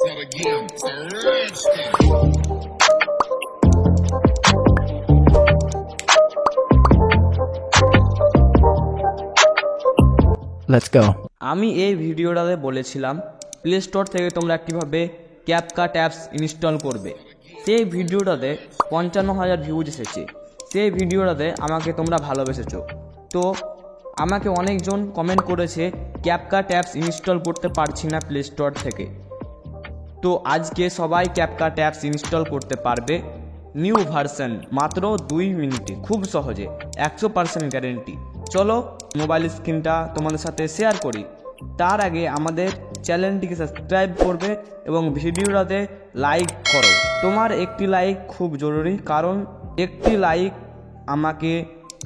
Not again. Redskins. Let's go. আমি এই ভিডিওটাতে বলেছিলাম প্লে স্টোর থেকে তোমরা কীভাবে ক্যাপকাট অ্যাপস ইনস্টল করবে। সেই ভিডিওটাতে 55,000 ভিউজ এসেছে। সেই ভিডিওটাতে আমাকে তোমরা ভালোবেসেছো। তো আমাকে অনেকজন কমেন্ট করেছে ক্যাপকাট অ্যাপস ইনস্টল করতে পারছি না প্লে স্টোর থেকে। তো আজকে সবাই ক্যাপকাট অ্যাপস ইনস্টল করতে পারবে নিউ ভার্সন মাত্র 2 মিনিটে, খুব সহজে, 100% গ্যারেন্টি। চলো মোবাইল স্ক্রিনটা তোমাদের সাথে শেয়ার করি। তার আগে আমাদের চ্যানেলটিকে সাবস্ক্রাইব করবে এবং ভিডিওটাতে লাইক করো। তোমার একটি লাইক খুব জরুরি, কারণ একটি লাইক আমাকে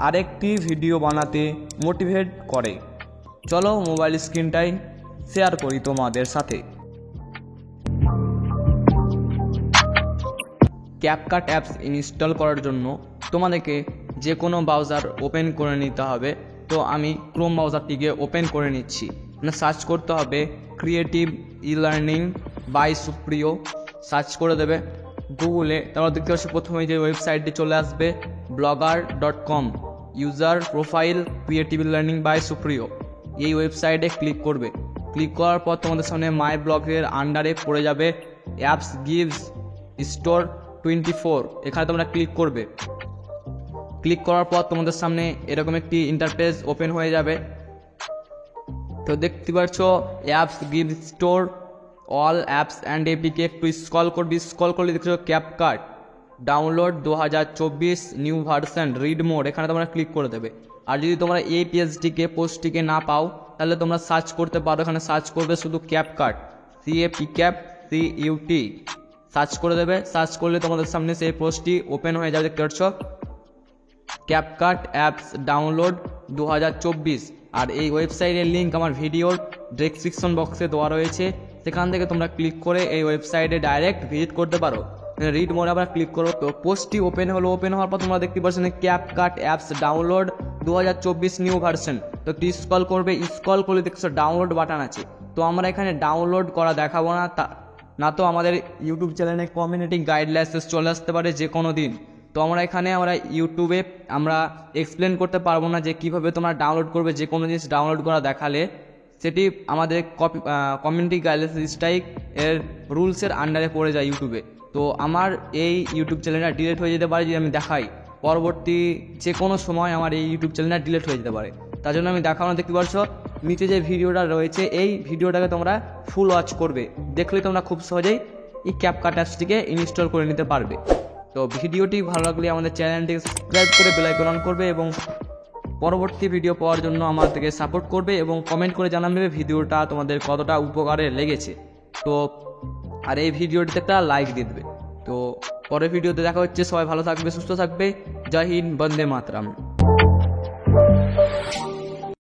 আরেকটি ভিডিও বানাতে মোটিভেট করে। চলো মোবাইল স্ক্রিনটাই শেয়ার করি তোমাদের সাথে। ক্যাপকাট অ্যাপস ইনস্টল করার জন্য তোমাদেরকে যে কোনো ব্রাউজার ওপেন করে নিতে হবে। তো আমি ক্রোম ব্রাউজারটিকে ওপেন করে নিচ্ছি। সার্চ করতে হবে ক্রিয়েটিভ ই লার্নিং বাই সুপ্রিয়, সার্চ করে দেবে গুগলে। তারপর দেখতে পাচ্ছি প্রথমে যে ওয়েবসাইটটি চলে আসবে blogger.com, user profile creative learning by Supriyo. এই ওয়েবসাইটে ক্লিক করবে। ক্লিক করার পর তোমাদের সামনে মাই ব্লগের আন্ডারে পড়ে যাবে অ্যাপস গিভস স্টোর 24। এখানে তোমরা ক্লিক করবে। ক্লিক করার পর তোমাদের সামনে এরকম একটি ইন্টারফেস ওপেন হয়ে যাবে। তো দেখতে পাচ্ছ apps give store all apps and APK. একটু স্ক্রল করবি, স্ক্রল করলে দেখছো CapCut download 2024 new version read mode. এখানে তোমরা ক্লিক করে দেবে। আর যদি তোমরা এই পেজটিকে পোস্টটিকে না পাও তাহলে তোমরা সার্চ করতে পারো। এখানে সার্চ করবে শুধু ক্যাপকাট, CAPCUT সার্চ করে দেবে। সার্চ করলে তোমাদের সামনে সেই পোস্টটি ওপেন হয়ে যাবে। দেখতে পাচ্ছ ক্যাপকাট অ্যাপস ডাউনলোড 2024। আর এই ওয়েবসাইটের লিঙ্ক আমার ভিডিওর ডেসক্রিপশন বক্সে দেওয়া রয়েছে। সেখান থেকে তোমরা ক্লিক করে এই ওয়েবসাইটে ডাইরেক্ট ভিজিট করতে পারো। রিড মোডে আবার ক্লিক করো। তো পোস্টটি ওপেন হলো। ওপেন হওয়ার পর তোমরা দেখতে পাচ্ছ CapCut apps download 2024 new version. তো একটু স্ক্রল করবে, স্ক্রল করলে দেখছো ডাউনলোড বাটন আছে। তো আমরা এখানে ডাউনলোড করা দেখাবো না তো আমাদের ইউটিউব চ্যানেলে কমিউনিটি গাইডলাইন্স চলে আসতে পারে যে কোনো দিন। তো আমরা ইউটিউবে আমরা এক্সপ্লেন করতে পারবো না যে কীভাবে তোমরা ডাউনলোড করবে। যে কোনো জিনিস ডাউনলোড করা দেখালে সেটি আমাদের কমিউনিটি গাইডলাইন্স স্ট্রাইক এর রুলসের আন্ডারে পড়ে যায় ইউটিউবে। তো আমার এই ইউটিউব চ্যানেলটা ডিলিট হয়ে যেতে পারে যদি আমি দেখাই। পরবর্তী যে কোনো সময় আমার এই ইউটিউব চ্যানেলটা ডিলিট হয়ে যেতে পারে। তার জন্য আমি দেখাবো না। দেখতে পাচ্ছ নিচে যে ভিডিওটা রয়েছে, এই ভিডিওটাকে তোমরা ফুল ওয়াচ করবে। দেখলে তোমরা খুব সহজেই এই ক্যাপকাট অ্যাপসটিকে ইনস্টল করে নিতে পারবে। তো ভিডিওটি ভালো লাগলে আমাদের চ্যানেলটিকে সাবস্ক্রাইব করে বেল আইকন অন করবে এবং পরবর্তী ভিডিও পাওয়ার জন্য আমাদেরকে সাপোর্ট করবে এবং কমেন্ট করে জানাবে ভিডিওটা তোমাদের কতটা উপকারে লেগেছে। তো আর এই ভিডিওটিতে একটা লাইক দিয়ে দেবে। তো পরের ভিডিওতে দেখা হচ্ছে। সবাই ভালো থাকবে, সুস্থ থাকবে। জয় হিন্দ, বন্দে মাতরম।